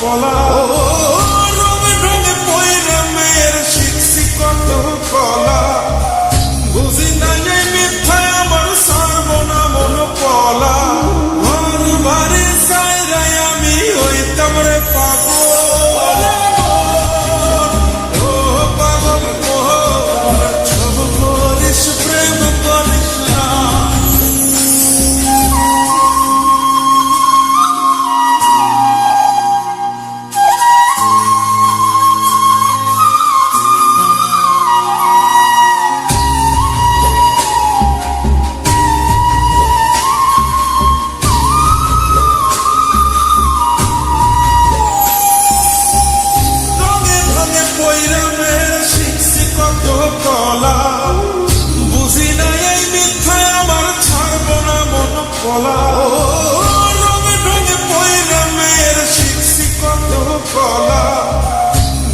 কলা রঙে রঙে পয়রা মেয়ের শিখছি কত কলা বুঝি না এই মিথ্যায় আমার সর্বনা মন কলা ঘর বাড়ি সাইরাই আমি হইতাম রে পাগল ও পাগল মোহন সব করিস প্রেম করিস না কলা বুঝি না এই মিথ্যায় আমার ছাড়বো না মন কলা রঙে রঙে পয়রা মেয়ের শিখছি কত কলা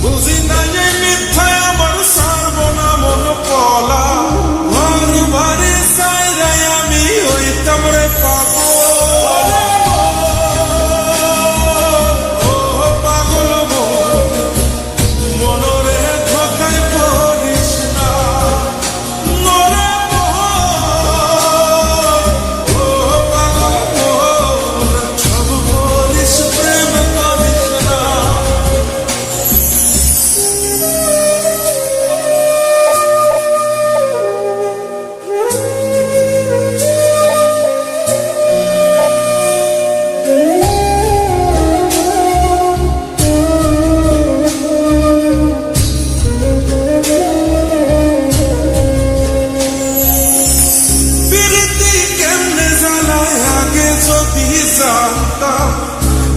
বুঝি না এই মিথ্যায় আমার ছাড়বো না মন কলা ঘর বাড়ি সাইরাই আমি হইতাম রে পাগল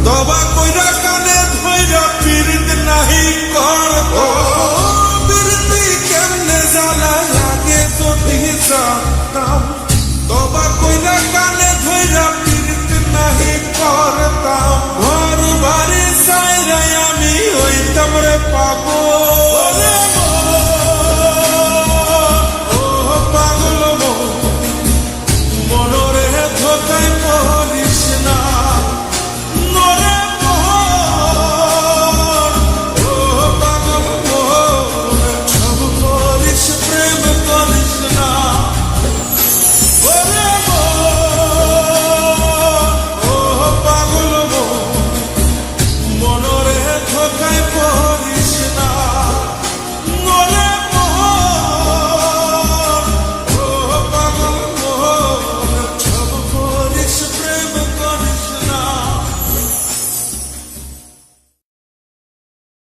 দবা কইরা কানে ধইরা পিরিত নাহি করব পিরিতি কেমনে জ্বালা লাগে যদি জানতাম দবা কইরা কানে ধইরা পিরিত নাহি করতাম ঘর বাড়ি সাইরাই আমি হইতাম রে পাগল